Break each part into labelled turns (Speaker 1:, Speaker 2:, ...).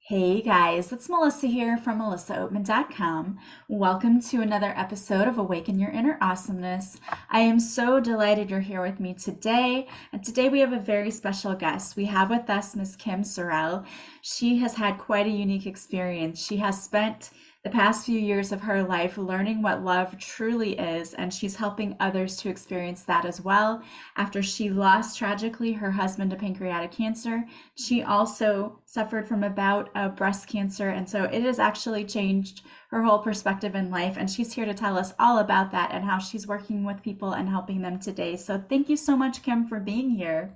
Speaker 1: Hey guys, it's Melissa here from melissaoatman.com. Welcome to another episode of Awaken Your Inner Awesomeness. I am so delighted you're here with me today. And today we have a very special guest. We have with us Miss Kim Sorrelle. She has had quite a unique experience. She has spent the past few years of her life learning what love truly is, and she's helping others to experience that as well. After she lost tragically her husband to pancreatic cancer, she also suffered from a bout of breast cancer, and so it has actually changed her whole perspective in life. And she's here to tell us all about that and how she's working with people and helping them today. So, thank you so much, Kim, for being here.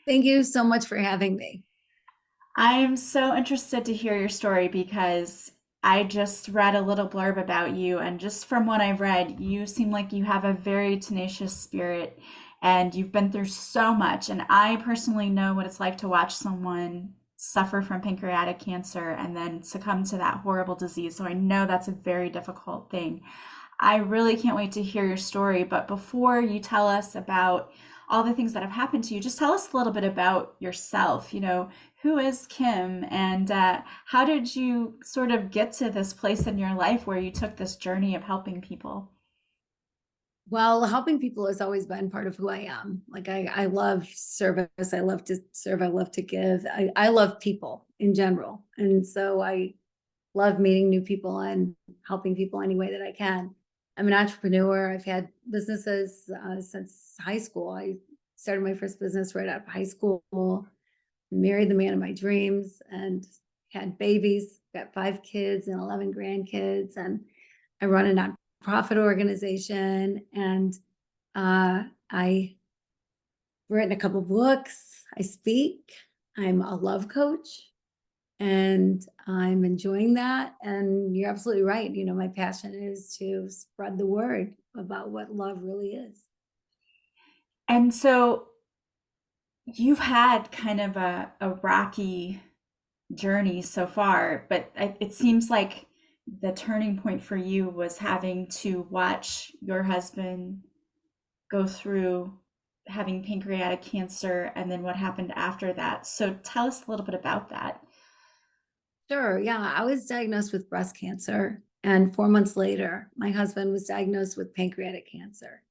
Speaker 2: Thank you so much for having me.
Speaker 1: I am so interested to hear your story because I just read a little blurb about you, and just from what I've read, you seem like you have a very tenacious spirit and you've been through so much. And I personally know what it's like to watch someone suffer from pancreatic cancer and then succumb to that horrible disease. So I know that's a very difficult thing. I really can't wait to hear your story. But before you tell us about all the things that have happened to you, just tell us a little bit about yourself. Who is Kim, and how did you sort of get to this place in your life where you took this journey of helping people?
Speaker 2: Well, helping people has always been part of who I am. I love service. I love to serve. I love to give. I love people in general. And so I love meeting new people and helping people any way that I can. I'm an entrepreneur. I've had businesses since high school. I started my first business right out of high school, married the man of my dreams, and had babies. Got 5 kids and 11 grandkids. And I run a nonprofit organization, and I've written a couple books. I speak. I'm a love coach, and I'm enjoying that. And you're absolutely right. My passion is to spread the word about what love really is.
Speaker 1: And so you've had kind of a rocky journey so far, but it seems like the turning point for you was having to watch your husband go through having pancreatic cancer and then what happened after that. So tell us a little bit about that.
Speaker 2: Sure. Yeah. I was diagnosed with breast cancer. And 4 months later, my husband was diagnosed with pancreatic cancer.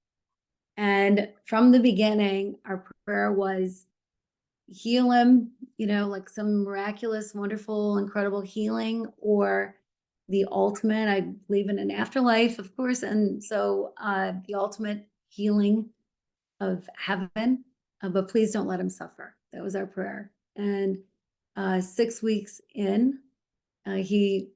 Speaker 2: And from the beginning, our prayer was heal him, like some miraculous, wonderful, incredible healing, or the ultimate. I believe in an afterlife, of course. And so the ultimate healing of heaven, but please don't let him suffer. That was our prayer. And 6 weeks in, he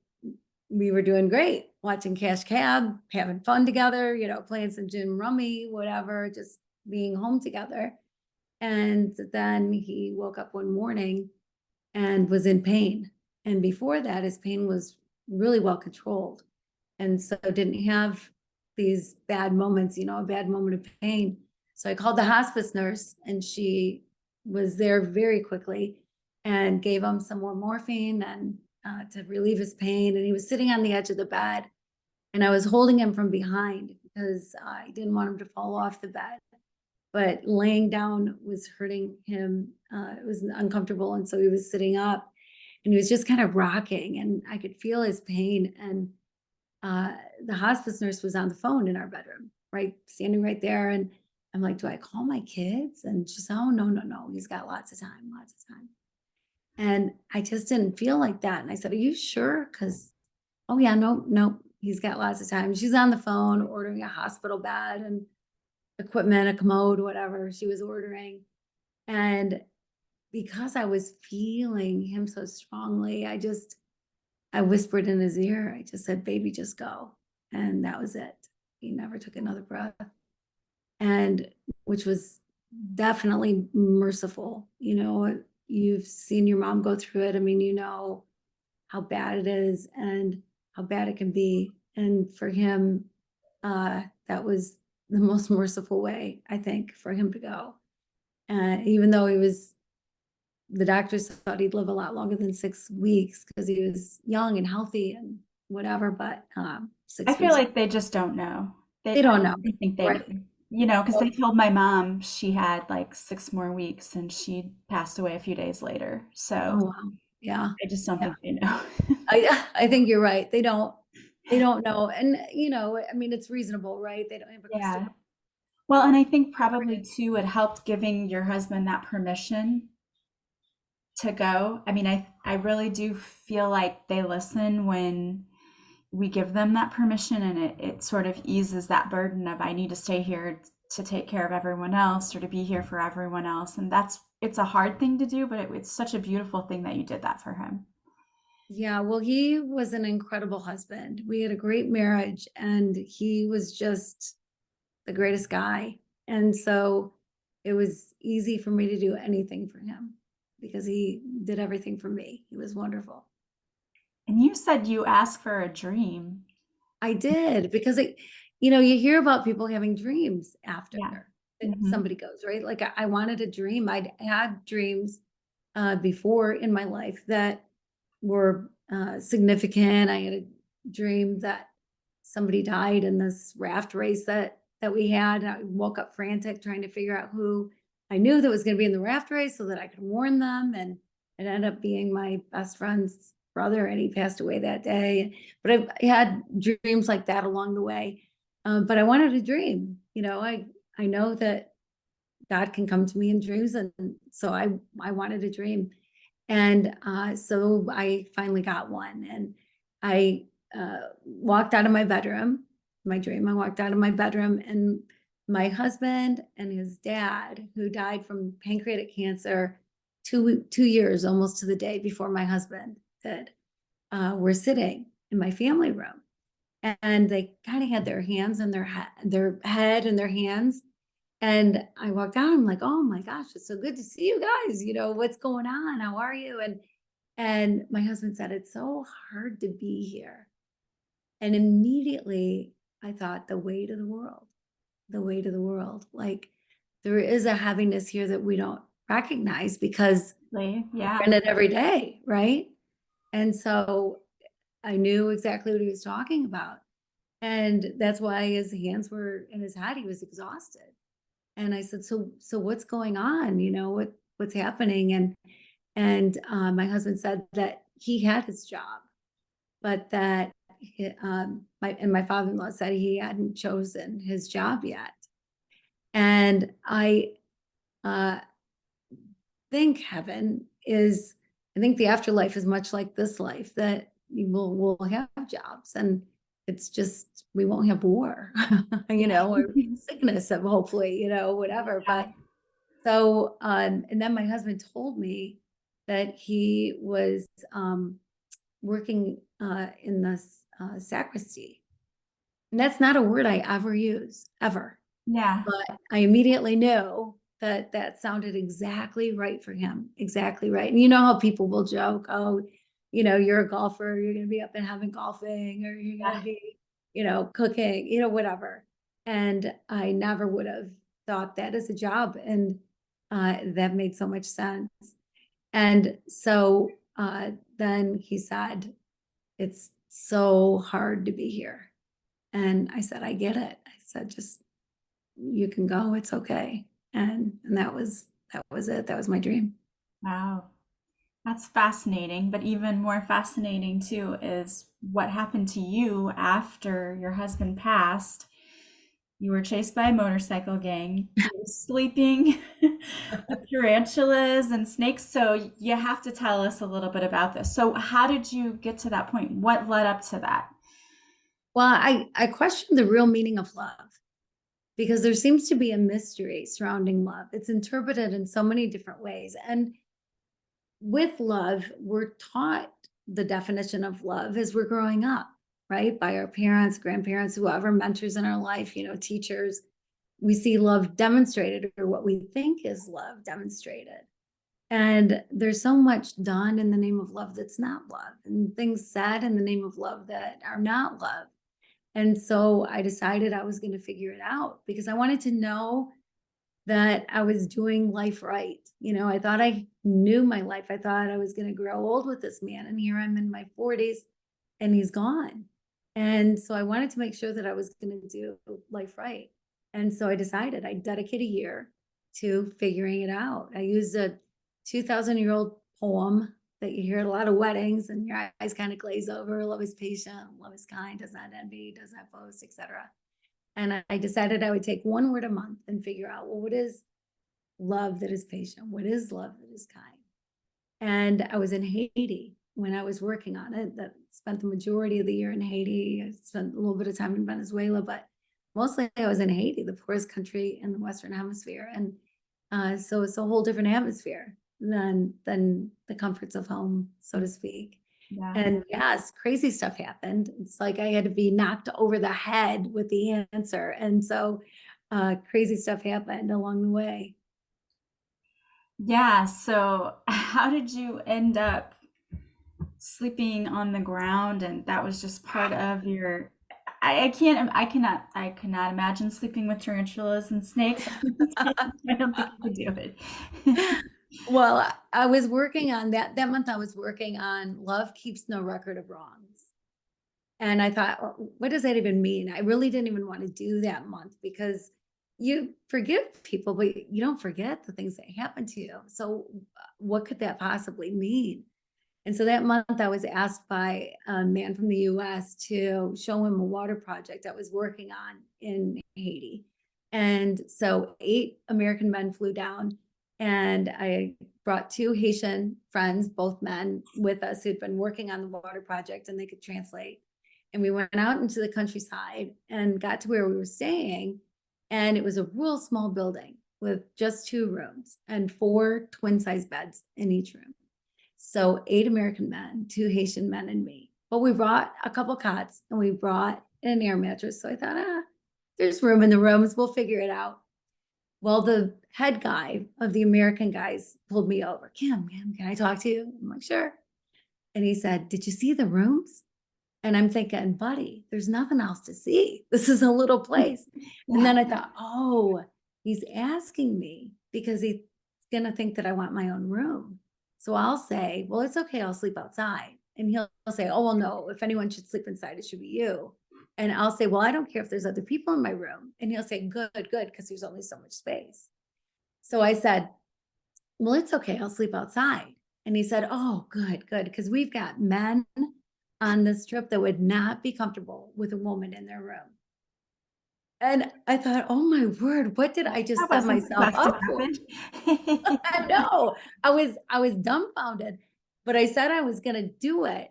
Speaker 2: we were doing great, watching Cash Cab, having fun together, playing some gin rummy, whatever, just being home together. And then he woke up one morning and was in pain. And before that, his pain was really well controlled. And so didn't have these bad moments, a bad moment of pain. So I called the hospice nurse, and she was there very quickly and gave him some more morphine and to relieve his pain. And he was sitting on the edge of the bed, and I was holding him from behind because I didn't want him to fall off the bed. But laying down was hurting him. It was uncomfortable. And so he was sitting up, and he was just kind of rocking, and I could feel his pain. And the hospice nurse was on the phone in our bedroom, right, standing right there. And I'm like, do I call my kids? And she said, oh, no, no, no. He's got lots of time, lots of time. And I just didn't feel like that. And I said, are you sure? Because, oh, yeah, no, no, he's got lots of time. She's on the phone ordering a hospital bed and equipment, a commode, whatever she was ordering. And because I was feeling him so strongly, I whispered in his ear. I just said, baby, just go. And that was it. He never took another breath. And which was definitely merciful. You've seen your mom go through it. I mean, how bad it is and how bad it can be. And for him, that was the most merciful way, I think, for him to go. Even though the doctors thought he'd live a lot longer than 6 weeks because he was young and healthy and whatever, but
Speaker 1: I
Speaker 2: six
Speaker 1: feel
Speaker 2: weeks,
Speaker 1: like they just don't know.
Speaker 2: they
Speaker 1: I
Speaker 2: don't know.
Speaker 1: don't think they
Speaker 2: Right.
Speaker 1: know. Because they told my mom she had like 6 more weeks and she passed away a few days later.
Speaker 2: Oh,
Speaker 1: So
Speaker 2: wow. Yeah.
Speaker 1: I just don't
Speaker 2: Yeah.
Speaker 1: think they know.
Speaker 2: I think you're right. They don't know. And I mean, it's reasonable, right? They don't have a crystal
Speaker 1: Yeah.
Speaker 2: ball.
Speaker 1: Well, and I
Speaker 2: Or
Speaker 1: think probably too, it helped giving your husband that permission to go. I mean, I really do feel like they listen when we give them that permission, and it sort of eases that burden of I need to stay here to take care of everyone else or to be here for everyone else. And it's a hard thing to do, but it's such a beautiful thing that you did that for him.
Speaker 2: Yeah, well, he was an incredible husband. We had a great marriage and he was just the greatest guy. And so it was easy for me to do anything for him because he did everything for me. He was wonderful.
Speaker 1: And you said you asked for a dream.
Speaker 2: I did because you hear about people having dreams after
Speaker 1: Yeah. Hmm.
Speaker 2: somebody goes, right? Like I wanted a dream. I'd had dreams before in my life that were significant. I had a dream that somebody died in this raft race that we had. And I woke up frantic trying to figure out who I knew that was going to be in the raft race so that I could warn them. And it ended up being my best friend's brother, and he passed away that day. But I had dreams like that along the way. But I wanted a dream. I know that God can come to me in dreams, and so I wanted a dream. And so I finally got one. And I walked out of my bedroom, my dream. I walked out of my bedroom, and my husband and his dad, who died from pancreatic cancer 2 years, almost to the day before my husband did, were sitting in my family room. And they kind of had their hands in their head and their hands. And I walked out, I'm like, oh my gosh, it's so good to see you guys. What's going on? How are you? And my husband said, it's so hard to be here. And immediately I thought, the weight of the world, the weight of the world. Like there is a heaviness here that we don't recognize because we're
Speaker 1: Yeah.
Speaker 2: in it every day, right? And so I knew exactly what he was talking about. And that's why his hands were in his head. He was exhausted. And I said, so what's going on? What's happening? And my husband said that he had his job, but that my father-in-law said he hadn't chosen his job yet. And I uh, think I think the afterlife is much like this life, that we'll have jobs, and it's just we won't have war, or sickness, of hopefully, whatever.
Speaker 1: Yeah.
Speaker 2: But so, and then my husband told me that he was working in the sacristy. And that's not a word I ever use, ever.
Speaker 1: Yeah.
Speaker 2: But I immediately knew that that sounded exactly right for him, exactly right. And you know how people will joke, oh, you're a golfer, you're going to be up in heaven golfing, or you're going to
Speaker 1: Yeah.
Speaker 2: be, cooking, whatever. And I never would have thought that as a job. And that made so much sense. And so then he said, it's so hard to be here. And I said, I get it. I said, just you can go, it's okay. And that was it. That was my dream.
Speaker 1: Wow. That's fascinating. But even more fascinating, too, is what happened to you after your husband passed. You were chased by a motorcycle gang. You were sleeping with tarantulas and snakes. So you have to tell us a little bit about this. So, how did you get to that point? What led up to that?
Speaker 2: Well, I questioned the real meaning of love because there seems to be a mystery surrounding love. It's interpreted in so many different ways. And with love, we're taught the definition of love as we're growing up, right? By our parents, grandparents, whoever, mentors in our life, teachers. We see love demonstrated, or what we think is love demonstrated. And there's so much done in the name of love that's not love, and things said in the name of love that are not love. And so I decided I was going to figure it out because I wanted to know that I was doing life right. I thought I knew my life. I thought I was going to grow old with this man. And here I'm in my 40s and he's gone. And so I wanted to make sure that I was going to do life right. And so I decided I'd dedicate a year to figuring it out. I used a 2,000-year-old poem that you hear at a lot of weddings and your eyes kind of glaze over. Love is patient, love is kind, does not envy, does not boast, etc. And I decided I would take one word a month and figure out, well, what is love that is patient? What is love that is kind? And I was in Haiti when I was working on it. That spent the majority of the year in Haiti. I spent a little bit of time in Venezuela, but mostly I was in Haiti, the poorest country in the Western Hemisphere. And so it's a whole different atmosphere than the comforts of home, so to speak.
Speaker 1: Yeah.
Speaker 2: And yes, crazy stuff happened. It's like I had to be knocked over the head with the answer. And so crazy stuff happened along the way.
Speaker 1: Yeah. So, how did you end up sleeping on the ground? And that was just part of your. I cannot imagine sleeping with tarantulas and snakes. I don't think I could do it.
Speaker 2: Well, I was working on that month. I was working on Love Keeps No Record of Wrongs. And I thought, what does that even mean? I really didn't even want to do that month because you forgive people, but you don't forget the things that happened to you. So what could that possibly mean? And so that month I was asked by a man from the US to show him a water project I was working on in Haiti. And so 8 American men flew down, and I brought 2 Haitian friends, both men, with us who'd been working on the water project and they could translate. And we went out into the countryside and got to where we were staying. And it was a real small building with just 2 rooms and 4 twin-size beds in each room. So 8 American men, 2 Haitian men, and me. But we brought a couple cots and we brought an air mattress. So I thought, there's room in the rooms. We'll figure it out. Well, the head guy of the American guys pulled me over. Kim, can I talk to you? I'm like, sure. And he said, did you see the rooms? And I'm thinking, buddy, there's nothing else to see. This is a little place. And then I thought, oh, he's asking me because he's going to think that I want my own room. So I'll say, well, it's okay. I'll sleep outside. And he'll say, oh, well, no, if anyone should sleep inside, it should be you. And I'll say, well, I don't care if there's other people in my room. And he'll say, good, because there's only so much space. So I said, well, it's okay. I'll sleep outside. And he said, oh, good, because we've got men on this trip that would not be comfortable with a woman in their room. And I thought, oh my word, what did I just
Speaker 1: That
Speaker 2: set
Speaker 1: wasn't
Speaker 2: myself
Speaker 1: supposed to
Speaker 2: up for?
Speaker 1: happen.
Speaker 2: I know. I was dumbfounded, but I said I was going to do it.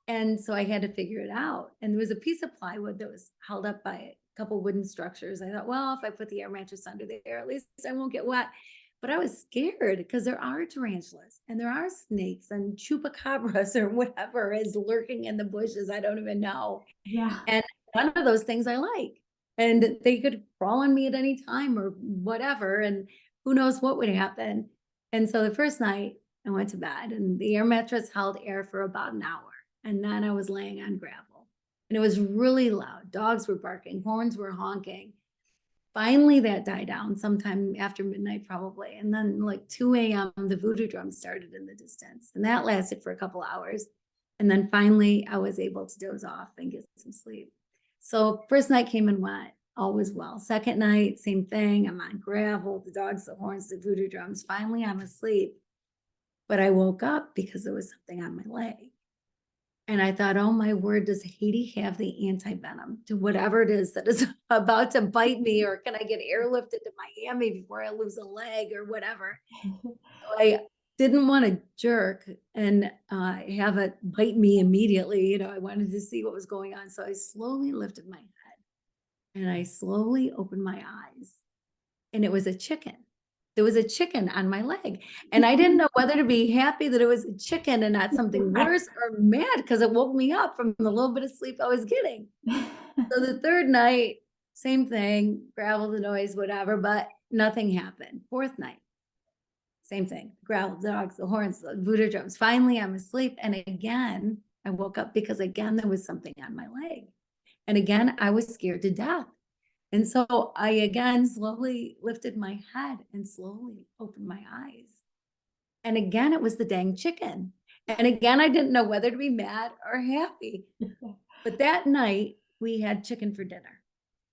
Speaker 2: And so I had to figure it out. And there was a piece of plywood that was held up by a couple wooden structures. I thought, well, if I put the air mattress under there, at least I won't get wet. But I was scared because there are tarantulas and there are snakes and chupacabras or whatever is lurking in the bushes. I don't even know.
Speaker 1: Yeah.
Speaker 2: And none of those things I like. And they could crawl on me at any time or whatever. And who knows what would happen. And so the first night I went to bed and the air mattress held air for about an hour. And then I was laying on gravel and it was really loud. Dogs were barking, horns were honking. Finally, that died down sometime after midnight, probably. And then, like 2 a.m., the voodoo drum started in the distance. And that lasted for a couple hours. And then finally, I was able to doze off and get some sleep. So, first night came and went, all was well. Second night, same thing. I'm on gravel, the dogs, the horns, the voodoo drums. Finally, I'm asleep. But I woke up because there was something on my leg. And I thought, oh my word, does Haiti have the anti-venom to whatever it is that is about to bite me? Or can I get airlifted to Miami before I lose a leg or whatever? So I didn't want to jerk and have it bite me immediately. You know, I wanted to see what was going on. So I slowly lifted my head and I slowly opened my eyes. And it was a chicken. There was a chicken on my leg. And I didn't know whether to be happy that it was a chicken and not something worse, or mad because it woke me up from the little bit of sleep I was getting. So the third night, same thing, gravel, the noise, whatever, but nothing happened. Fourth night, same thing, gravel, the dogs, the horns, the voodoo drums. Finally, I'm asleep. And again, I woke up because again, there was something on my leg. And again, I was scared to death. And so I again slowly lifted my head and slowly opened my eyes. And again, it was the dang chicken. And again, I didn't know whether to be mad or happy. But that night, we had chicken for dinner.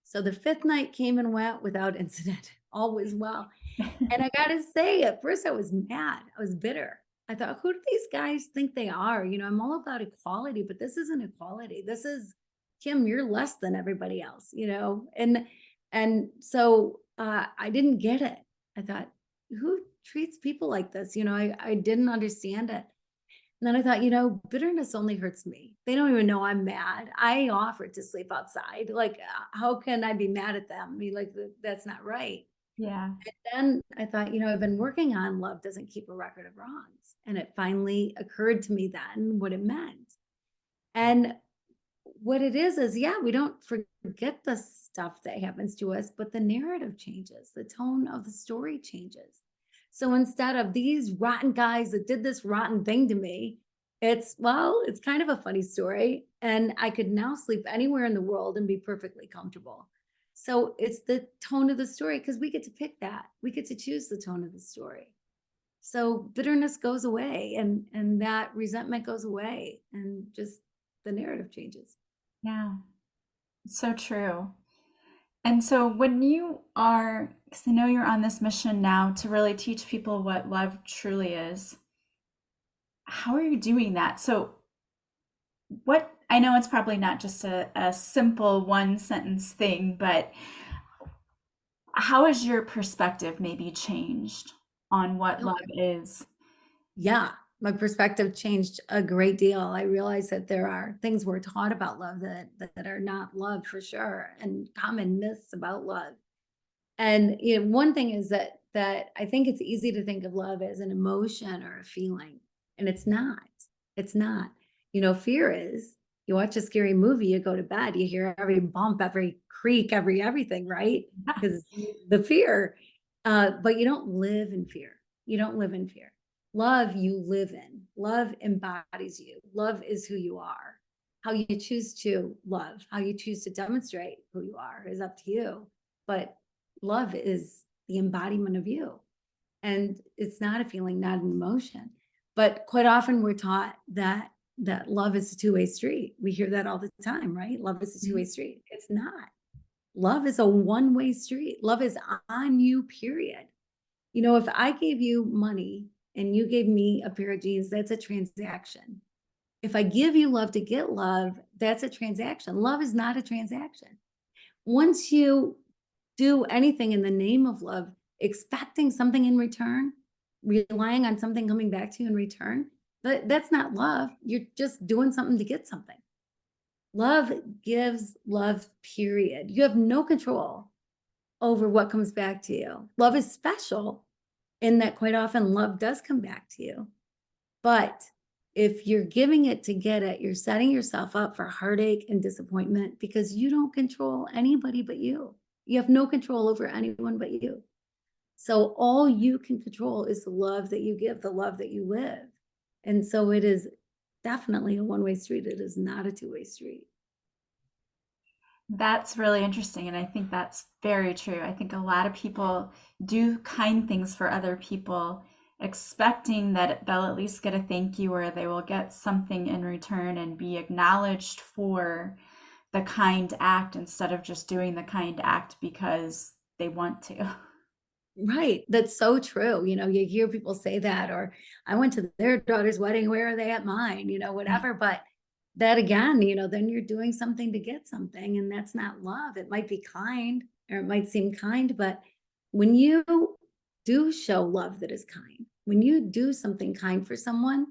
Speaker 2: So the 5th night came and went without incident. All was well. And I got to say, at first I was mad. I was bitter. I thought, who do these guys think they are? I'm all about equality, but this isn't equality. This is, Kim, you're less than everybody else, and so I didn't get it. I thought, who treats people like this? I didn't understand it. And then I thought, bitterness only hurts me. They don't even know I'm mad. I offered to sleep outside. Like, how can I be mad at them? I mean, like, that's not right.
Speaker 1: Yeah.
Speaker 2: Then I thought, I've been working on love doesn't keep a record of wrongs. And it finally occurred to me then what it meant. And what it is, yeah, we don't forget the stuff that happens to us, but the narrative changes, the tone of the story changes. So instead of these rotten guys that did this rotten thing to me, it's kind of a funny story. And I could now sleep anywhere in the world and be perfectly comfortable. So it's the tone of the story because we get to pick that. We get to choose the tone of the story. So bitterness goes away and that resentment goes away and just the narrative changes.
Speaker 1: Yeah. So true. And so when you are, because I know you're on this mission now to really teach people what love truly is, how are you doing that? So what, I know it's probably not just a simple one sentence thing, but how has your perspective maybe changed on what
Speaker 2: No,
Speaker 1: love is?
Speaker 2: yeah, my perspective changed a great deal. I realized that there are things we're taught about love that are not love for sure, and common myths about love. And one thing is that I think it's easy to think of love as an emotion or a feeling, and it's not. It's not. Fear is. You watch a scary movie, you go to bed, you hear every bump, every creak, everything, right? Because
Speaker 1: Yes.
Speaker 2: the fear. But you don't live in fear. You don't live in fear. Love you live in. Love embodies you. Love is who you are. How you choose to love, how you choose to demonstrate who you are is up to you. But love is the embodiment of you. And it's not a feeling, not an emotion. But quite often we're taught that love is a two-way street. We hear that all the time, right? Love is a two-way street. It's not. Love is a one-way street. Love is on you, period. If I gave you money and you gave me a pair of jeans, that's a transaction. If I give you love to get love, that's a transaction. Love is not a transaction. Once you do anything in the name of love, expecting something in return, relying on something coming back to you in return, but that's not love. You're just doing something to get something. Love gives love, period. You have no control over what comes back to you. Love is special in that quite often love does come back to you. But if you're giving it to get it, you're setting yourself up for heartache and disappointment because you don't control anybody but you. You have no control over anyone but you. So all you can control is the love that you give, the love that you live. And so it is definitely a one-way street. It is not a two-way street.
Speaker 1: That's really interesting, and I think that's very true. I think a lot of people do kind things for other people, expecting that they'll at least get a thank you or they will get something in return and be acknowledged for the kind act instead of just doing the kind act because they want to.
Speaker 2: Right. That's so true. You hear people say that, or I went to their daughter's wedding. Where are they at mine? Whatever. But that again, then you're doing something to get something, and that's not love. It might be kind or it might seem kind, but when you do show love that is kind, when you do something kind for someone,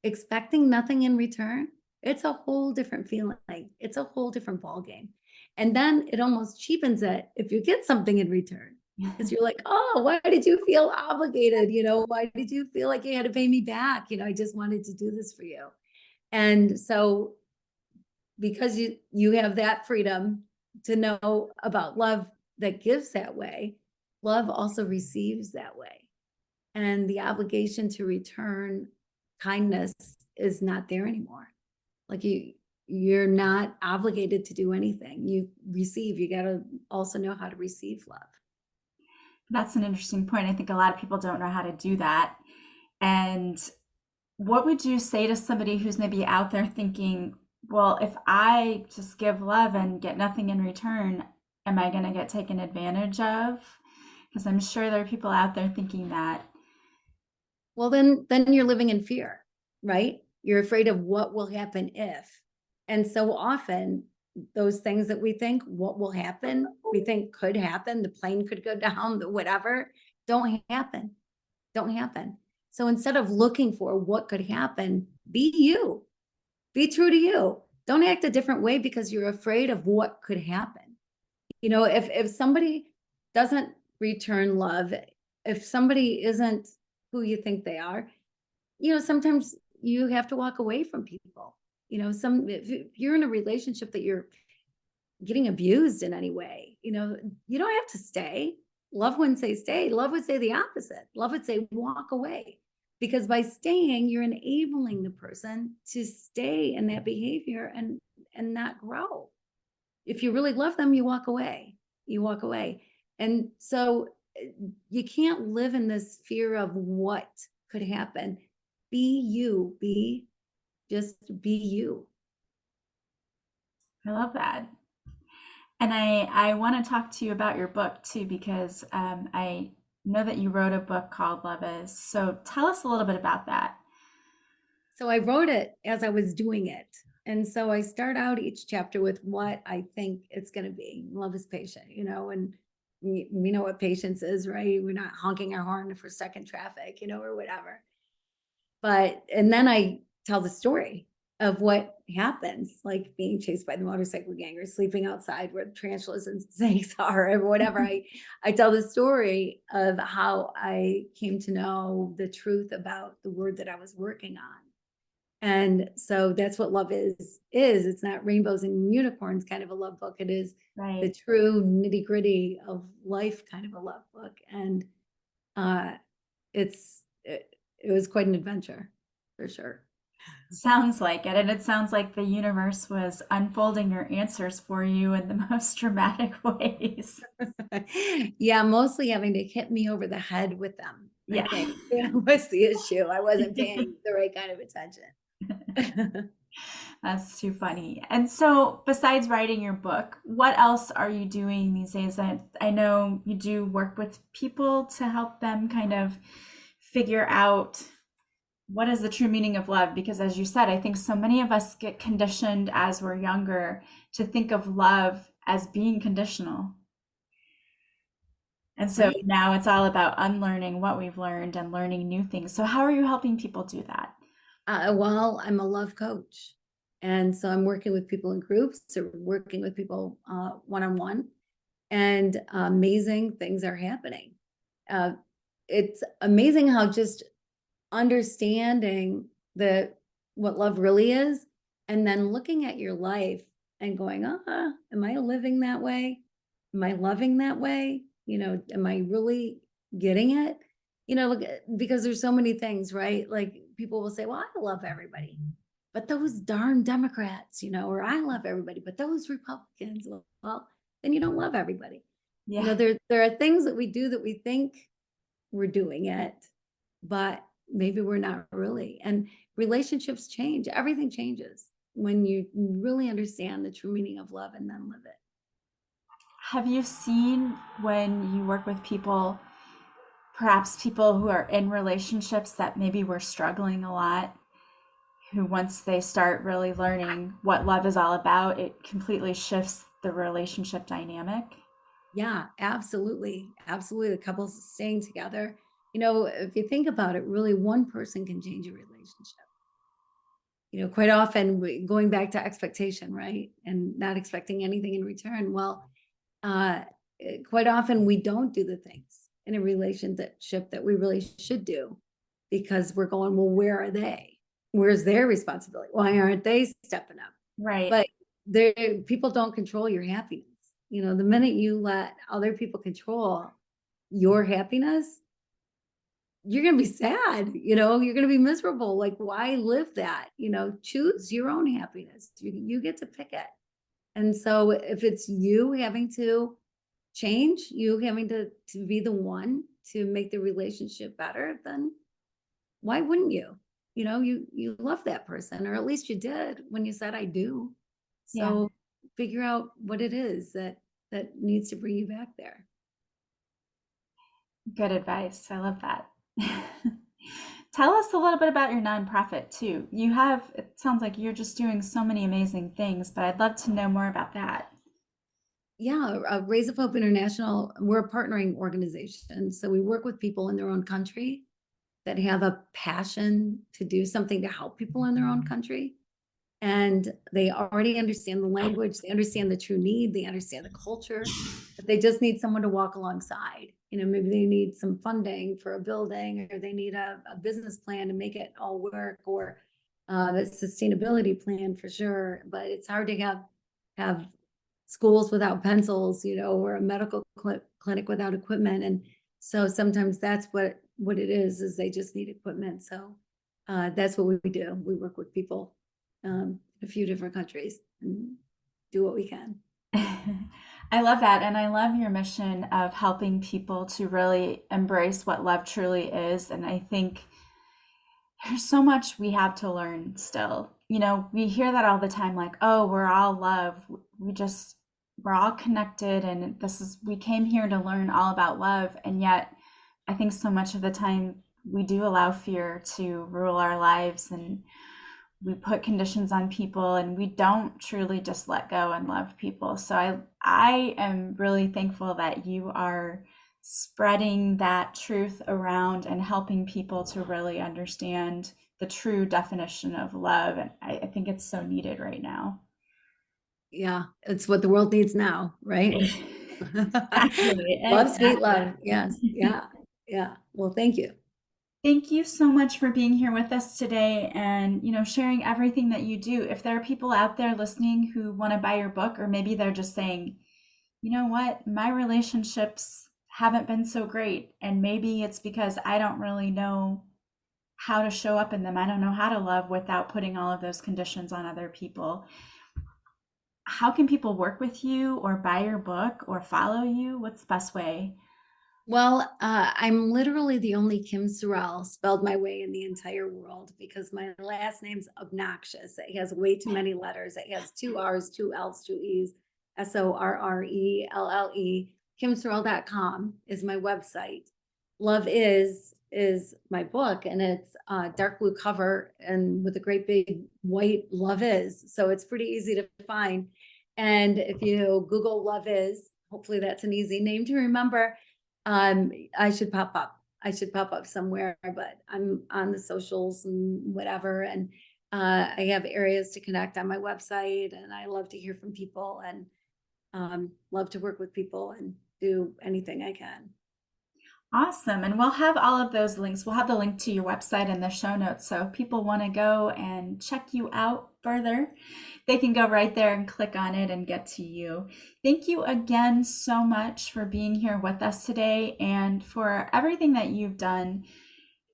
Speaker 2: expecting nothing in return, it's a whole different feeling. It's a whole different ball game. And then it almost cheapens it if you get something in return. Because you're like, oh, why did you feel obligated? Why did you feel like you had to pay me back? I just wanted to do this for you. And so because you have that freedom to know about love that gives that way, love also receives that way. And the obligation to return kindness is not there anymore. Like you're not obligated to do anything. You receive, you got to also know how to receive love.
Speaker 1: That's an interesting point. I think a lot of people don't know how to do that. And what would you say to somebody who's maybe out there thinking, well, if I just give love and get nothing in return, am I going to get taken advantage of? Because I'm sure there are people out there thinking that.
Speaker 2: Well, then you're living in fear, right? You're afraid of what will happen if. And so often those things that we think what will happen, we think could happen, the plane could go down, the whatever, don't happen. Don't happen. So instead of looking for what could happen, be you. Be true to you. Don't act a different way because you're afraid of what could happen. If somebody doesn't return love, if somebody isn't who you think they are, sometimes you have to walk away from people. If you're in a relationship that you're getting abused in any way, you don't have to stay. Love wouldn't say stay. Love would say the opposite. Love would say walk away. Because by staying, you're enabling the person to stay in that behavior and not grow. If you really love them, you walk away. You walk away. And so you can't live in this fear of what could happen. Be you. Just be you.
Speaker 1: I love that. And I want to talk to you about your book too, because I know that you wrote a book called Love Is. So tell us a little bit about that.
Speaker 2: So I wrote it as I was doing it. And so I start out each chapter with what I think it's going to be. Love is patient, and we know what patience is, right? We're not honking our horn for stuck in traffic, or whatever. And then I tell the story of what happens, like being chased by the motorcycle gang or sleeping outside where tarantulas and snakes are or whatever. I tell the story of how I came to know the truth about the word that I was working on. And so that's what love is. It's not rainbows and unicorns kind of a love book. It is the
Speaker 1: Right.
Speaker 2: true nitty gritty of life kind of a love book. And it was quite an adventure for sure.
Speaker 1: Sounds like it. And it sounds like the universe was unfolding your answers for you in the most dramatic ways.
Speaker 2: Yeah, mostly having to hit me over the head with them. I
Speaker 1: Yeah.
Speaker 2: think was the issue. I wasn't paying the right kind of attention.
Speaker 1: That's too funny. And so, besides writing your book, what else are you doing these days? I know you do work with people to help them kind of figure out what is the true meaning of love. Because, as you said, I think so many of us get conditioned as we're younger to think of love as being conditional. And so
Speaker 2: Right.
Speaker 1: now it's all about unlearning what we've learned and learning new things. So, how are you helping people do that?
Speaker 2: Well, I'm a love coach. And so I'm working with people in groups or working with people one-on-one, and amazing things are happening. Uh, it's amazing how just understanding what love really is, and then looking at your life and going, am I living that way? Am I loving that way? Am I really getting it? Look, because there's so many things, right? Like people will say, well, I love everybody, but those darn Democrats, or I love everybody, but those Republicans, well, then you don't love everybody.
Speaker 1: Yeah.
Speaker 2: There are things that we do that we think we're doing it, but maybe we're not really. And relationships change. Everything changes when you really understand the true meaning of love and then live it.
Speaker 1: Have you seen when you work with people, perhaps people who are in relationships that maybe were struggling a lot, who once they start really learning what love is all about, it completely shifts the relationship dynamic?
Speaker 2: Yeah, absolutely. Absolutely. The couples staying together. If you think about it, really one person can change a relationship. Quite often going back to expectation, right? And not expecting anything in return. Well, quite often we don't do the things in a relationship that we really should do because we're going, well, where are they? Where's their responsibility? Why aren't they stepping up?
Speaker 1: Right.
Speaker 2: But people don't control your happiness. The minute you let other people control your happiness, you're going to be sad, you're going to be miserable. Like, why live that? Choose your own happiness. You get to pick it. And so if it's you having to change, you having to be the one to make the relationship better, then why wouldn't you? You love that person, or at least you did when you said I do.
Speaker 1: Yeah.
Speaker 2: So figure out what it is that needs to bring you back there.
Speaker 1: Good advice. I love that. Tell us a little bit about your nonprofit too. It sounds like you're just doing so many amazing things, but I'd love to know more about that.
Speaker 2: Yeah, Raise of Hope International, we're a partnering organization. So we work with people in their own country that have a passion to do something to help people in their own country. And they already understand the language, they understand the true need, they understand the culture, but they just need someone to walk alongside. Maybe they need some funding for a building, or they need a business plan to make it all work, or a sustainability plan for sure. But it's hard to have schools without pencils, or a medical clinic without equipment. And so sometimes that's what it is they just need equipment. So that's what we do. We work with people in a few different countries and do what we can.
Speaker 1: I love that. And I love your mission of helping people to really embrace what love truly is. And I think there's so much we have to learn still. We hear that all the time, like, oh, we're all love. We're all connected. And we came here to learn all about love. And yet, I think so much of the time we do allow fear to rule our lives, and we put conditions on people, and we don't truly just let go and love people. So I am really thankful that you are spreading that truth around and helping people to really understand the true definition of love. And I think it's so needed right now.
Speaker 2: Yeah, it's what the world needs now, right?
Speaker 1: Exactly.
Speaker 2: Love, sweet love.
Speaker 1: Exactly.
Speaker 2: Yes. Yeah. Yeah. Well, thank you.
Speaker 1: Thank you so much for being here with us today and, sharing everything that you do. If there are people out there listening who want to buy your book, or maybe they're just saying, you know what, my relationships haven't been so great, and maybe it's because I don't really know how to show up in them. I don't know how to love without putting all of those conditions on other people. How can people work with you or buy your book or follow you? What's the best way?
Speaker 2: Well, I'm literally the only Kim Sorrelle spelled my way in the entire world, because my last name's obnoxious. It has way too many letters. It has 2 R's, 2 L's, 2 E's, Sorrelle. KimSorrelle.com is my website. Love is my book, and it's a dark blue cover and with a great big white Love Is. So it's pretty easy to find. And if you Google Love Is, hopefully that's an easy name to remember. I should pop up. I should pop up somewhere, but I'm on the socials and whatever. And I have areas to connect on my website, and I love to hear from people, and love to work with people and do anything I can.
Speaker 1: Awesome. And we'll have all of those links. We'll have the link to your website in the show notes. So if people want to go and check you out further, they can go right there and click on it and get to you. Thank you again so much for being here with us today and for everything that you've done.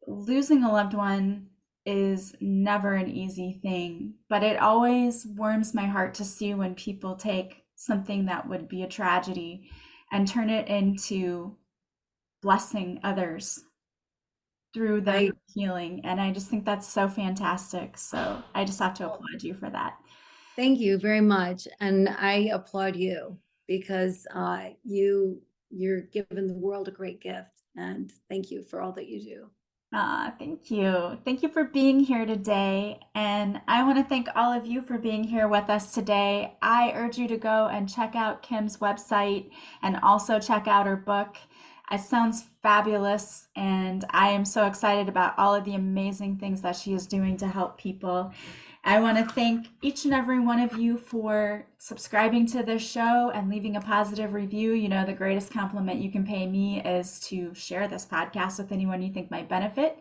Speaker 1: Losing a loved one is never an easy thing, but it always warms my heart to see when people take something that would be a tragedy and turn it into blessing others through their
Speaker 2: I
Speaker 1: healing. And I just think that's so fantastic. So I just have to applaud you for that.
Speaker 2: Thank you very much, and I applaud you, because you're giving the world a great gift, and thank you for all that you do.
Speaker 1: Thank you. Thank you for being here today. And I want to thank all of you for being here with us today. I urge you to go and check out Kim's website and also check out her book. It sounds fabulous, and I am so excited about all of the amazing things that she is doing to help people. I want to thank each and every one of you for subscribing to this show and leaving a positive review. The greatest compliment you can pay me is to share this podcast with anyone you think might benefit.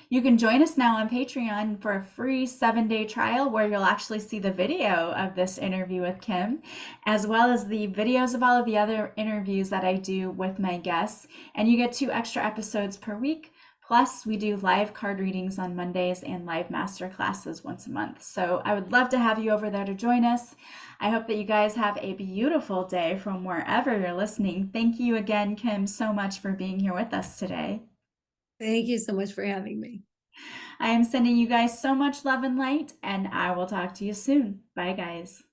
Speaker 1: You can join us now on Patreon for a free 7-day trial where you'll actually see the video of this interview with Kim, as well as the videos of all of the other interviews that I do with my guests. And you get 2 extra episodes per week. Plus, we do live card readings on Mondays and live master classes once a month. So I would love to have you over there to join us. I hope that you guys have a beautiful day from wherever you're listening. Thank you again, Kim, so much for being here with us today.
Speaker 2: Thank you so much for having me.
Speaker 1: I am sending you guys so much love and light, and I will talk to you soon. Bye, guys.